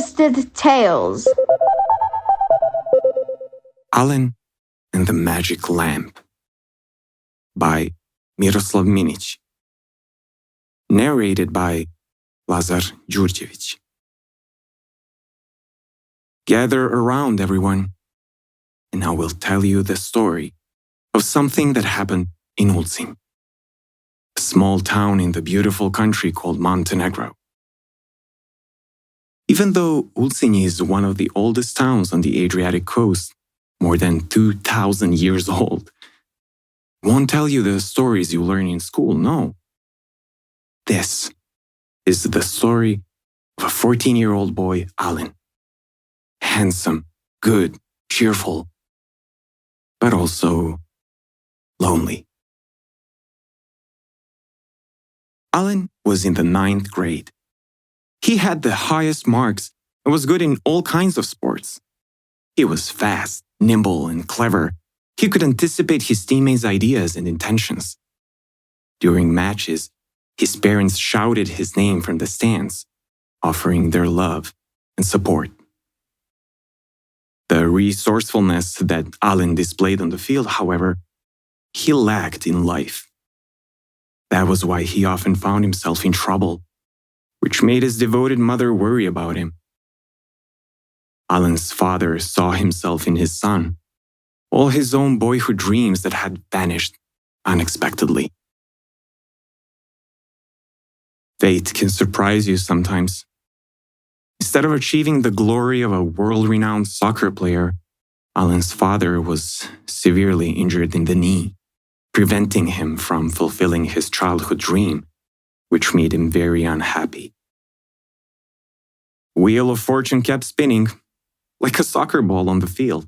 Twisted Tales. Alan and the Magic Lamp by Miroslav Minić. Narrated by Lazar Đurđević. Gather around, everyone, and I will tell you the story of something that happened in Ulcinj, a small town in the beautiful country called Montenegro. Even though Ulcinj is one of the oldest towns on the Adriatic coast, more than 2,000 years old, I won't tell you the stories you learn in school, no. This is the story of a 14-year-old boy, Alan. Handsome, good, cheerful, but also lonely. Alan was in the 9th grade. He had the highest marks and was good in all kinds of sports. He was fast, nimble, and clever. He could anticipate his teammates' ideas and intentions. During matches, his parents shouted his name from the stands, offering their love and support. The resourcefulness that Alan displayed on the field, however, he lacked in life. That was why he often found himself in trouble, which made his devoted mother worry about him. Alan's father saw himself in his son, all his own boyhood dreams that had vanished unexpectedly. Fate can surprise you sometimes. Instead of achieving the glory of a world-renowned soccer player, Alan's father was severely injured in the knee, preventing him from fulfilling his childhood dream, which made him very unhappy. Wheel of Fortune kept spinning, like a soccer ball on the field.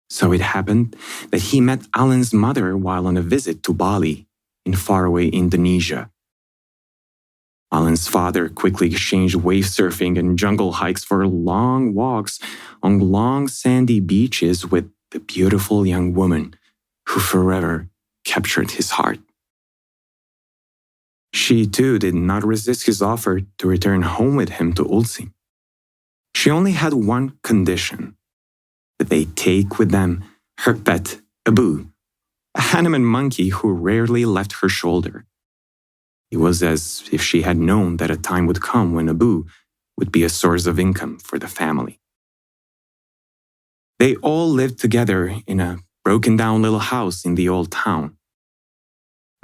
So it happened that he met Alan's mother while on a visit to Bali in faraway Indonesia. Alan's father quickly exchanged wave surfing and jungle hikes for long walks on long sandy beaches with the beautiful young woman who forever captured his heart. She too did not resist his offer to return home with him to Ulcinj. She only had one condition: that they take with them her pet, Abu, a Hanuman monkey who rarely left her shoulder. It was as if she had known that a time would come when Abu would be a source of income for the family. They all lived together in a broken-down little house in the old town.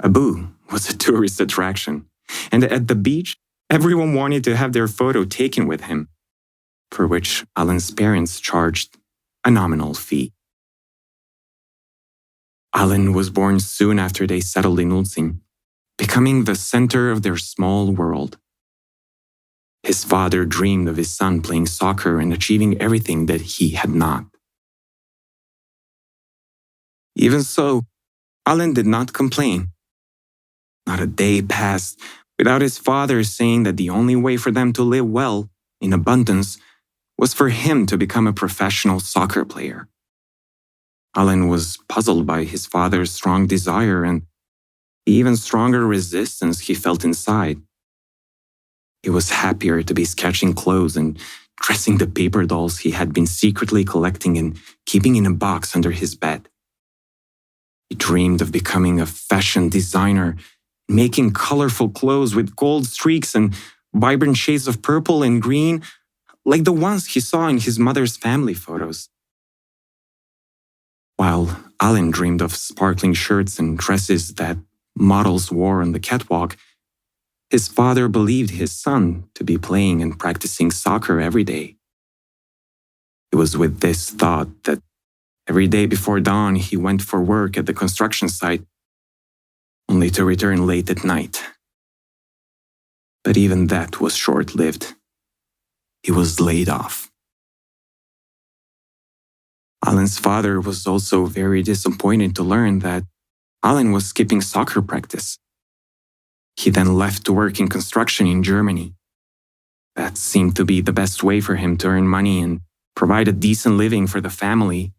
Abu was a tourist attraction, and at the beach, everyone wanted to have their photo taken with him, for which Alan's parents charged a nominal fee. Alan was born soon after they settled in Ulcinj, becoming the center of their small world. His father dreamed of his son playing soccer and achieving everything that he had not. Even so, Alan did not complain. Not a day passed without his father saying that the only way for them to live well, in abundance, was for him to become a professional soccer player. Alan was puzzled by his father's strong desire and the even stronger resistance he felt inside. He was happier to be sketching clothes and dressing the paper dolls he had been secretly collecting and keeping in a box under his bed. He dreamed of becoming a fashion designer, making colorful clothes with gold streaks and vibrant shades of purple and green, like the ones he saw in his mother's family photos. While Alan dreamed of sparkling shirts and dresses that models wore on the catwalk, his father believed his son to be playing and practicing soccer every day. It was with this thought that every day before dawn he went for work at the construction site, only to return late at night. But even that was short-lived. He was laid off. Alan's father was also very disappointed to learn that Alan was skipping soccer practice. He then left to work in construction in Germany. That seemed to be the best way for him to earn money and provide a decent living for the family.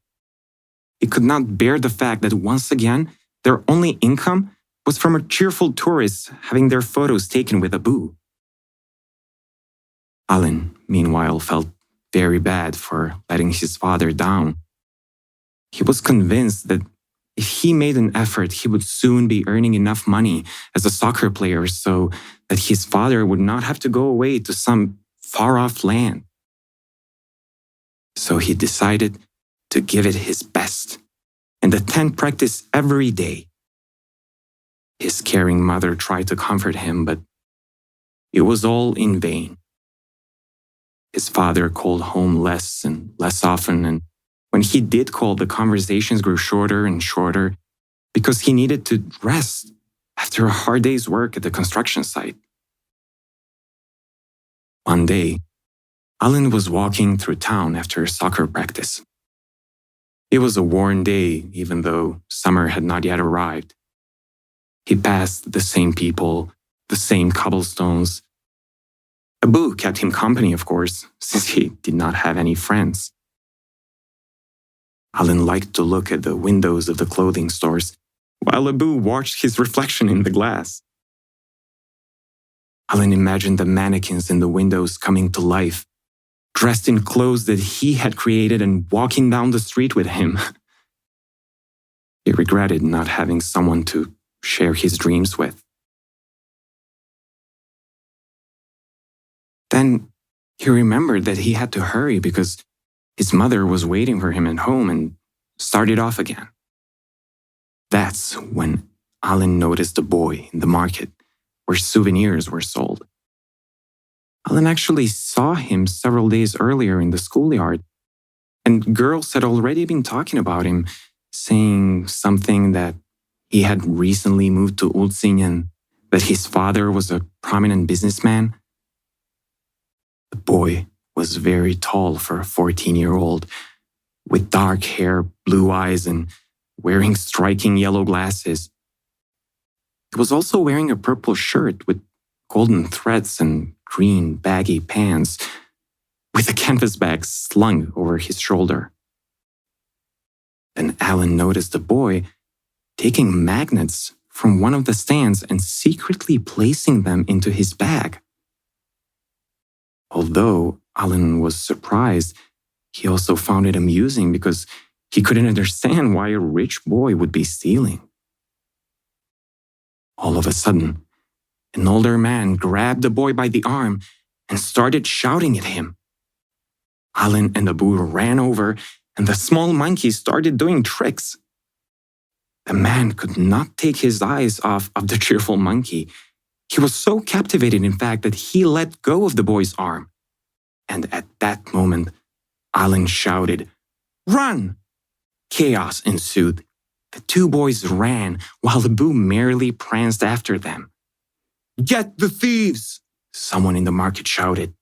He could not bear the fact that once again, their only income was from a cheerful tourist having their photos taken with Abu. Alan meanwhile, felt very bad for letting his father down. He was convinced that if he made an effort, he would soon be earning enough money as a soccer player so that his father would not have to go away to some far-off land. So he decided to give it his best and attend practice every day. His caring mother tried to comfort him, but it was all in vain. His father called home less and less often, and when he did call, the conversations grew shorter and shorter because he needed to rest after a hard day's work at the construction site. One day, Alan was walking through town after soccer practice. It was a warm day, even though summer had not yet arrived. He passed the same people, the same cobblestones. Abu kept him company, of course, since he did not have any friends. Alan liked to look at the windows of the clothing stores, while Abu watched his reflection in the glass. Alan imagined the mannequins in the windows coming to life, dressed in clothes that he had created and walking down the street with him. He regretted not having someone to share his dreams with. Then he remembered that he had to hurry because his mother was waiting for him at home and started off again. That's when Alan noticed a boy in the market where souvenirs were sold. Alan actually saw him several days earlier in the schoolyard, and girls had already been talking about him, saying something that he had recently moved to Ulcinj and that his father was a prominent businessman. The boy was very tall for a 14-year-old, with dark hair, blue eyes, and wearing striking yellow glasses. He was also wearing a purple shirt with golden threads and green baggy pants, with a canvas bag slung over his shoulder. Then Alan noticed the boy taking magnets from one of the stands and secretly placing them into his bag. Although Alan was surprised, he also found it amusing because he couldn't understand why a rich boy would be stealing. All of a sudden, an older man grabbed the boy by the arm and started shouting at him. Alan and Abu ran over, and the small monkey started doing tricks. The man could not take his eyes off of the cheerful monkey. He was so captivated, in fact, that he let go of the boy's arm. And at that moment, Alan shouted, "Run!" Chaos ensued. The two boys ran while Abu merely pranced after them. "Get the thieves!" someone in the market shouted.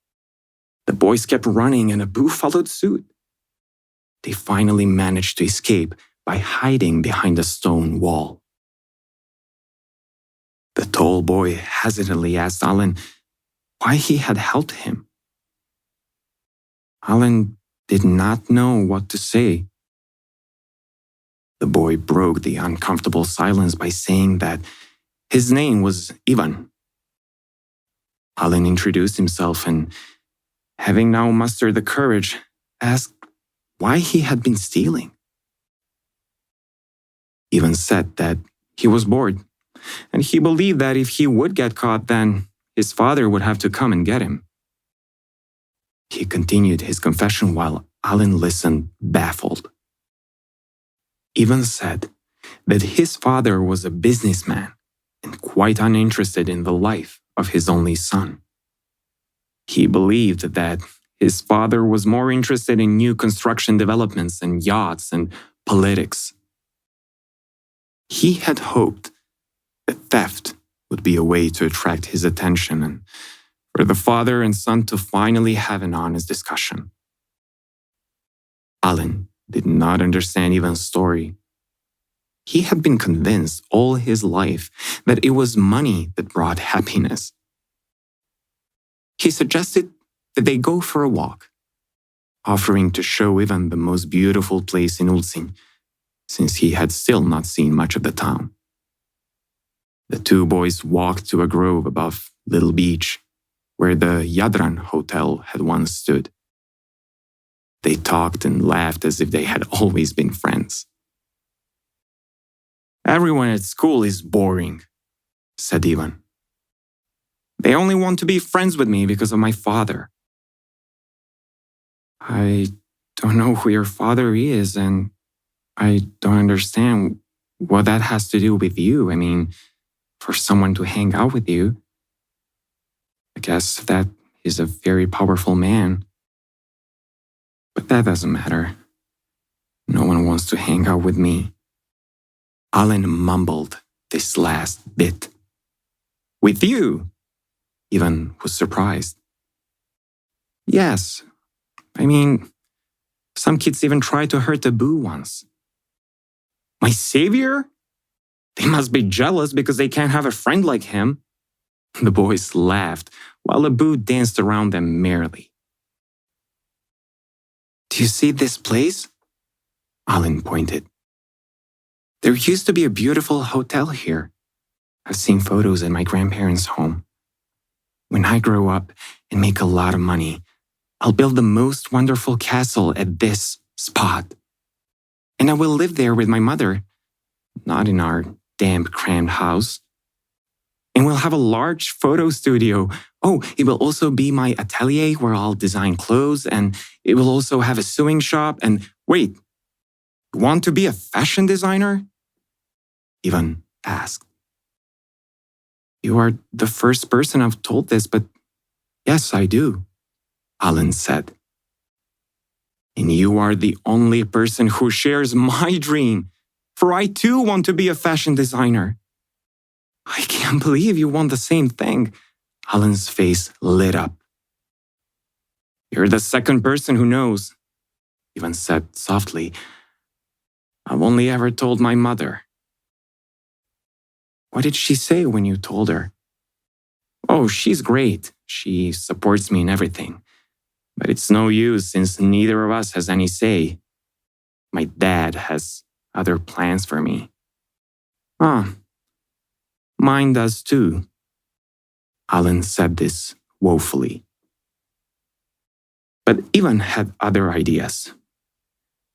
The boys kept running and Abu followed suit. They finally managed to escape by hiding behind a stone wall. The tall boy hesitantly asked Alan why he had helped him. Alan did not know what to say. The boy broke the uncomfortable silence by saying that his name was Ivan. Alan introduced himself and, having now mustered the courage, asked why he had been stealing. Ivan said that he was bored, and he believed that if he would get caught, then his father would have to come and get him. He continued his confession while Alan listened, baffled. Ivan said that his father was a businessman and quite uninterested in the life of his only son. He believed that his father was more interested in new construction developments and yachts and politics. He had hoped that theft would be a way to attract his attention and for the father and son to finally have an honest discussion. Alan did not understand Ivan's story. He had been convinced all his life that it was money that brought happiness. He suggested that they go for a walk, offering to show Ivan the most beautiful place in Ulcinj, since he had still not seen much of the town. The two boys walked to a grove above Little Beach, where the Jadran Hotel had once stood. They talked and laughed as if they had always been friends. "Everyone at school is boring," said Ivan. "They only want to be friends with me because of my father." "I don't know who your father is, and I don't understand what that has to do with you. I mean, for someone to hang out with you. I guess that he's a very powerful man. But that doesn't matter. No one wants to hang out with me." Alan mumbled this last bit. "With you?" Ivan was surprised. "Yes. I mean, some kids even tried to hurt Abu once." "My savior? They must be jealous because they can't have a friend like him." The boys laughed while Abu danced around them merrily. "Do you see this place?" Alan pointed. "There used to be a beautiful hotel here. I've seen photos at my grandparents' home. When I grow up and make a lot of money, I'll build the most wonderful castle at this spot. And I will live there with my mother, not in our damp, cramped house. And we'll have a large photo studio. Oh, it will also be my atelier where I'll design clothes, and it will also have a sewing shop. And wait, you want to be a fashion designer?" Ivan asked. "You are the first person I've told this, but yes, I do," Alan said. "And you are the only person who shares my dream, for I too want to be a fashion designer." "I can't believe you want the same thing." Alan's face lit up. "You're the second person who knows," Ivan said softly. "I've only ever told my mother." "What did she say when you told her?" "Oh, she's great. She supports me in everything. But it's no use since neither of us has any say. My dad has other plans for me." "Ah, mine does too." Alan said this woefully. But Ivan had other ideas.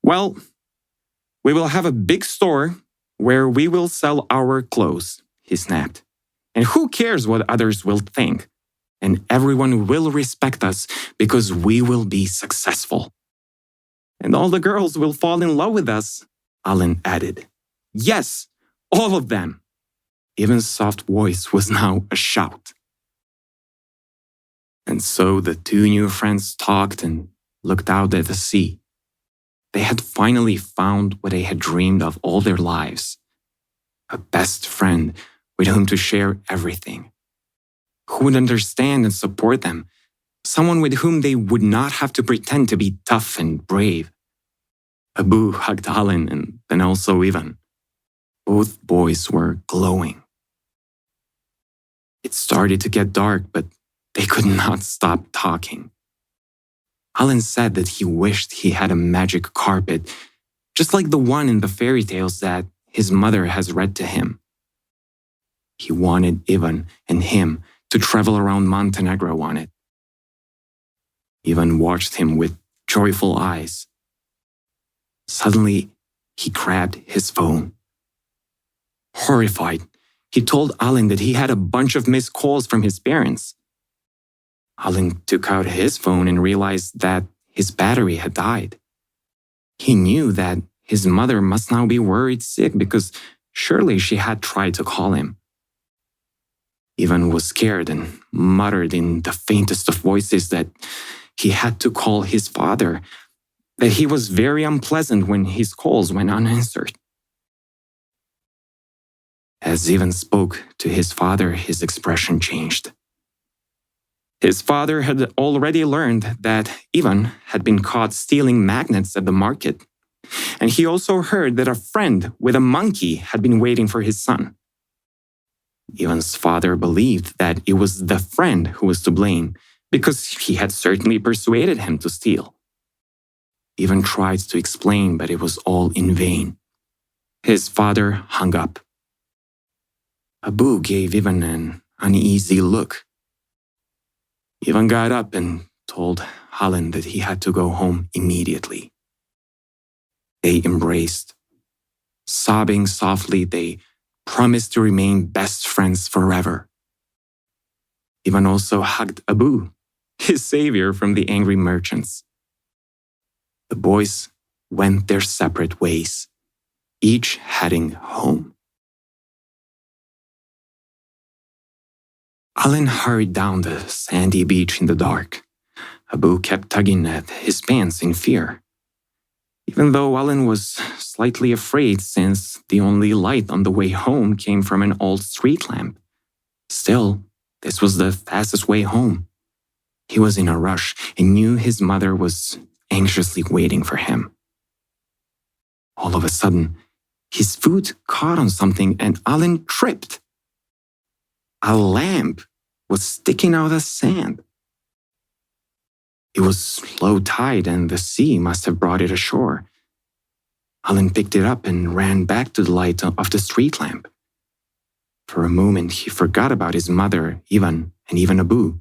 "Well, we will have a big store where we will sell our clothes," he snapped. "And who cares what others will think? And everyone will respect us because we will be successful. And all the girls will fall in love with us," Alan added. "Yes, all of them." Ivan's soft voice was now a shout. And so the two new friends talked and looked out at the sea. They had finally found what they had dreamed of all their lives. A best friend with whom to share everything. Who would understand and support them. Someone with whom they would not have to pretend to be tough and brave. Abu hugged Alan and then also Ivan. Both boys were glowing. It started to get dark, but they could not stop talking. Alan said that he wished he had a magic carpet, just like the one in the fairy tales that his mother has read to him. He wanted Ivan and him to travel around Montenegro on it. Ivan watched him with joyful eyes. Suddenly, he grabbed his phone. Horrified, he told Alan that he had a bunch of missed calls from his parents. Alan took out his phone and realized that his battery had died. He knew that his mother must now be worried sick because surely she had tried to call him. Ivan was scared and muttered in the faintest of voices that he had to call his father, that he was very unpleasant when his calls went unanswered. As Ivan spoke to his father, his expression changed. His father had already learned that Ivan had been caught stealing magnets at the market, and he also heard that a friend with a monkey had been waiting for his son. Ivan's father believed that it was the friend who was to blame because he had certainly persuaded him to steal. Ivan tried to explain, but it was all in vain. His father hung up. Abu gave Ivan an uneasy look. Ivan got up and told Alan that he had to go home immediately. They embraced. Sobbing softly, they promised to remain best friends forever. Ivan also hugged Abu, his savior from the angry merchants. The boys went their separate ways, each heading home. Alan hurried down the sandy beach in the dark. Abu kept tugging at his pants in fear. Even though Alan was slightly afraid since the only light on the way home came from an old street lamp. Still, this was the fastest way home. He was in a rush and knew his mother was anxiously waiting for him. All of a sudden, his foot caught on something and Alan tripped. A lamp was sticking out of the sand. It was low tide and the sea must have brought it ashore. Alan picked it up and ran back to the light of the street lamp. For a moment, he forgot about his mother, Ivan, and even Abu.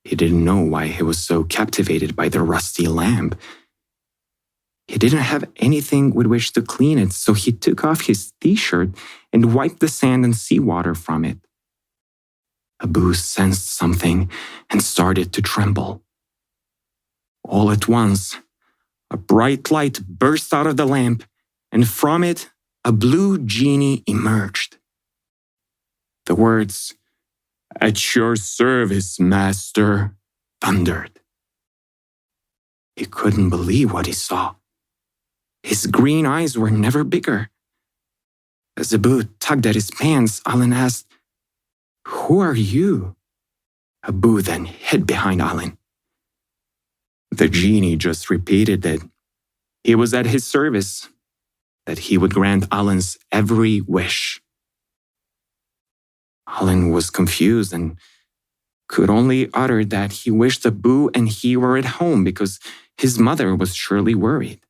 He didn't know why he was so captivated by the rusty lamp. He didn't have anything with which to clean it, so he took off his t-shirt and wiped the sand and seawater from it. Abu sensed something and started to tremble. All at once, a bright light burst out of the lamp, and from it, a blue genie emerged. The words, "At your service, master," thundered. He couldn't believe what he saw. His green eyes were never bigger. As Abu tugged at his pants, Alan asked, "Who are you?" Abu then hid behind Alan. The genie just repeated that he was at his service, that he would grant Alan's every wish. Alan was confused and could only utter that he wished Abu and he were at home because his mother was surely worried.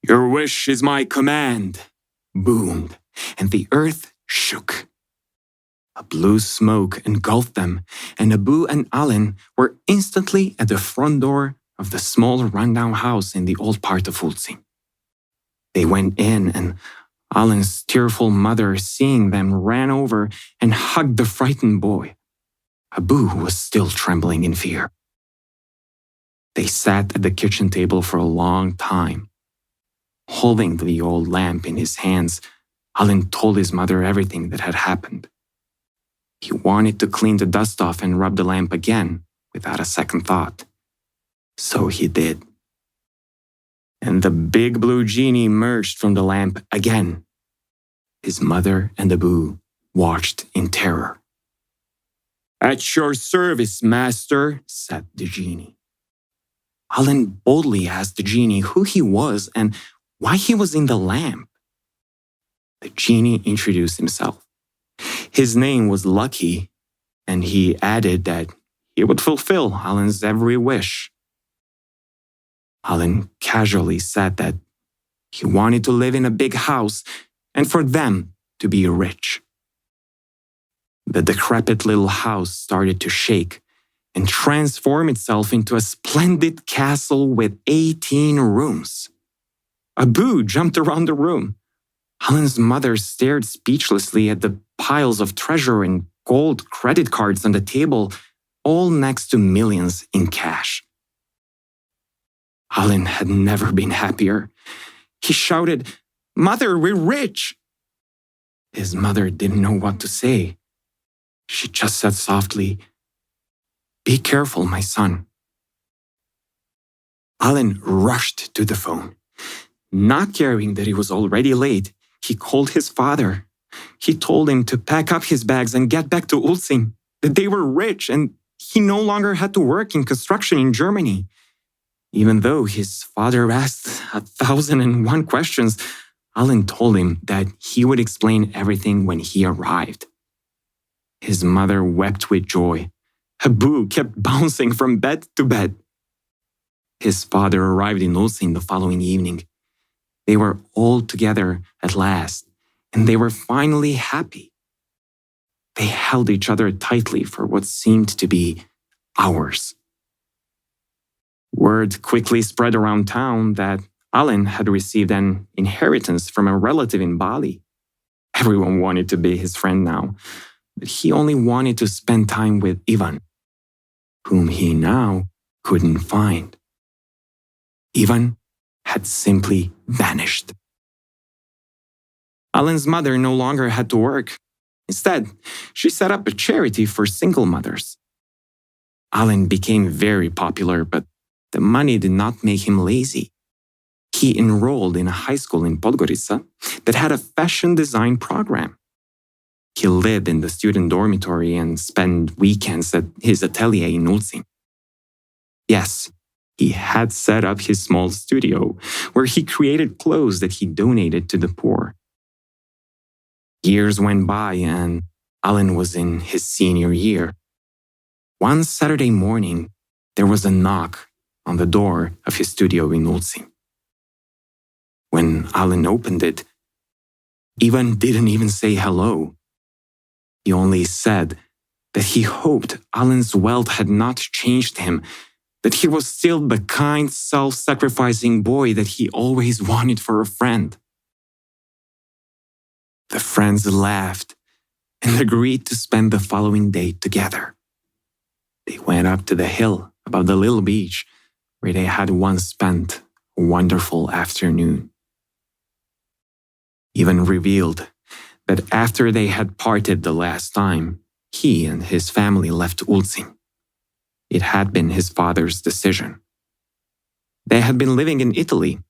"Your wish is my command," boomed, and the earth shook. A blue smoke engulfed them, and Abu and Alan were instantly at the front door of the small rundown house in the old part of Ulcin. They went in, and Alan's tearful mother, seeing them, ran over and hugged the frightened boy. Abu was still trembling in fear. They sat at the kitchen table for a long time. Holding the old lamp in his hands, Alan told his mother everything that had happened. He wanted to clean the dust off and rub the lamp again without a second thought. So he did. And the big blue genie emerged from the lamp again. His mother and Abu watched in terror. "At your service, master," said the genie. Alan boldly asked the genie who he was and why he was in the lamp. The genie introduced himself. His name was Lucky, and he added that he would fulfill Alan's every wish. Alan casually said that he wanted to live in a big house and for them to be rich. The decrepit little house started to shake and transform itself into a splendid castle with 18 rooms. Abu jumped around the room. Alan's mother stared speechlessly at the piles of treasure and gold credit cards on the table, all next to millions in cash. Alan had never been happier. He shouted, "Mother, we're rich!" His mother didn't know what to say. She just said softly, "Be careful, my son." Alan rushed to the phone. Not caring that he was already late, he called his father. He told him to pack up his bags and get back to Ulcin, that they were rich and he no longer had to work in construction in Germany. Even though his father asked 1,001 questions, Alan told him that he would explain everything when he arrived. His mother wept with joy. Abu kept bouncing from bed to bed. His father arrived in Ulcin the following evening. They were all together at last, and they were finally happy. They held each other tightly for what seemed to be hours. Word quickly spread around town that Alan had received an inheritance from a relative in Bali. Everyone wanted to be his friend now, but he only wanted to spend time with Ivan, whom he now couldn't find. Ivan had simply vanished. Alan's mother no longer had to work. Instead, she set up a charity for single mothers. Alan became very popular, but the money did not make him lazy. He enrolled in a high school in Podgorica that had a fashion design program. He lived in the student dormitory and spent weekends at his atelier in Ulcinj. Yes, he had set up his small studio where he created clothes that he donated to the poor. Years went by and Alan was in his senior year. One Saturday morning, there was a knock on the door of his studio in Ulcinj. When Alan opened it, Ivan didn't even say hello. He only said that he hoped Alan's wealth had not changed him, that he was still the kind, self-sacrificing boy that he always wanted for a friend. The friends laughed and agreed to spend the following day together. They went up to the hill above the little beach where they had once spent a wonderful afternoon. Ivan revealed that after they had parted the last time, he and his family left Ulcinj. It had been his father's decision. They had been living in Italy.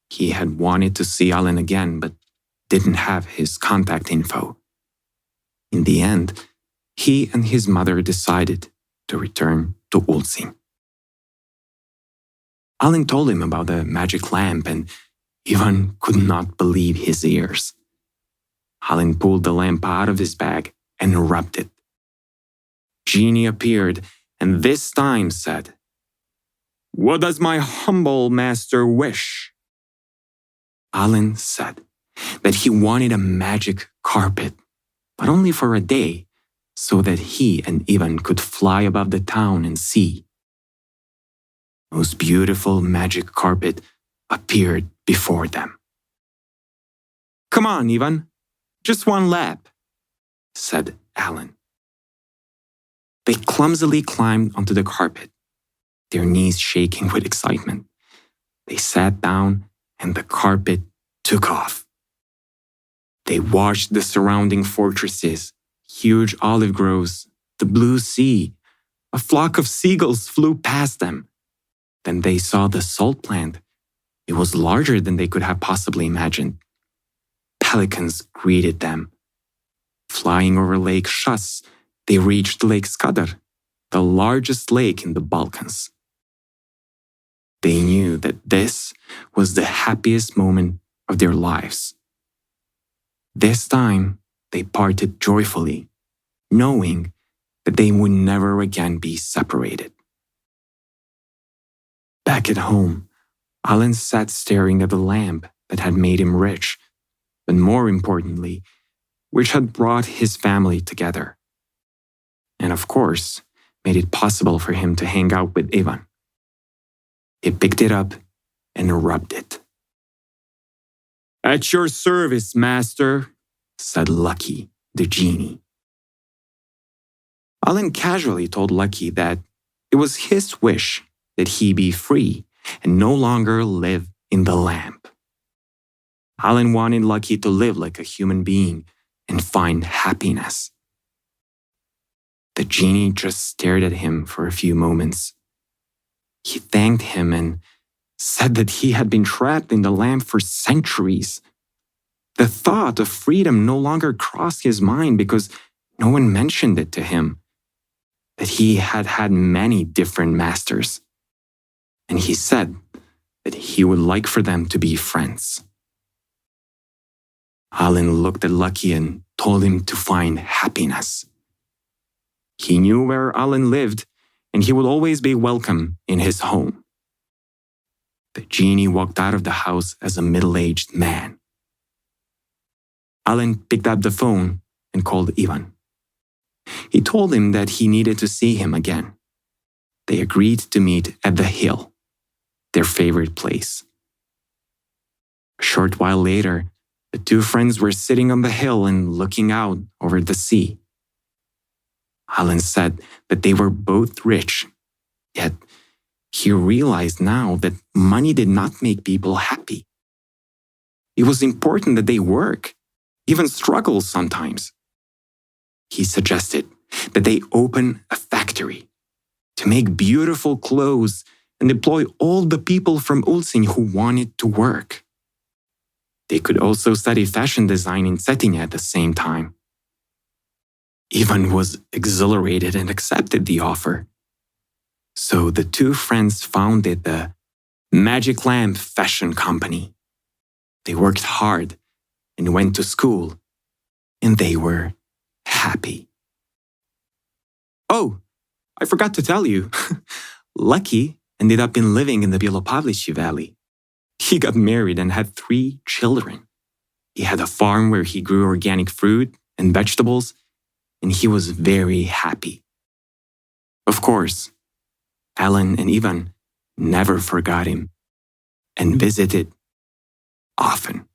He had wanted to see Alan again, but didn't have his contact info. In the end, he and his mother decided to return to Ulcinj. Alan told him about the magic lamp, and Ivan could not believe his ears. Alan pulled the lamp out of his bag and rubbed it. Genie appeared and this time said, "What does my humble master wish?" Alan said that he wanted a magic carpet, but only for a day, so that he and Ivan could fly above the town and see. The most beautiful magic carpet appeared before them. "Come on, Ivan, just one lap," said Alan. They clumsily climbed onto the carpet, their knees shaking with excitement. They sat down and the carpet took off. They watched the surrounding fortresses, huge olive groves, the blue sea. A flock of seagulls flew past them. Then they saw the salt plant. It was larger than they could have possibly imagined. Pelicans greeted them. Flying over Lake Shas, they reached Lake Skadar, the largest lake in the Balkans. They knew that this was the happiest moment of their lives. This time, they parted joyfully, knowing that they would never again be separated. Back at home, Alan sat staring at the lamp that had made him rich, but more importantly, which had brought his family together. And of course, made it possible for him to hang out with Ivan. He picked it up and rubbed it. "At your service, master," said Lucky, the genie. Alan casually told Lucky that it was his wish that he be free and no longer live in the lamp. Alan wanted Lucky to live like a human being and find happiness. The genie just stared at him for a few moments. He thanked him and said that he had been trapped in the lamp for centuries. The thought of freedom no longer crossed his mind because no one mentioned it to him, that he had had many different masters. And he said that he would like for them to be friends. Alan looked at Lucky and told him to find happiness. He knew where Alan lived, and he would always be welcome in his home. The genie walked out of the house as a middle-aged man. Alan picked up the phone and called Ivan. He told him that he needed to see him again. They agreed to meet at the Hill, their favorite place. A short while later, the two friends were sitting on the hill and looking out over the sea. Alan said that they were both rich, yet he realized now that money did not make people happy. It was important that they work, even struggle sometimes. He suggested that they open a factory to make beautiful clothes and employ all the people from Ulcinj who wanted to work. They could also study fashion design in Cetinje at the same time. Ivan was exhilarated and accepted the offer. So the two friends founded the Magic Lamp Fashion Company. They worked hard and went to school, and they were happy. Oh, I forgot to tell you. Lucky ended up living in the Bielopavlichi Valley. He got married and had 3 children. He had a farm where he grew organic fruit and vegetables, and he was very happy. Of course, Alan and Ivan never forgot him and visited often.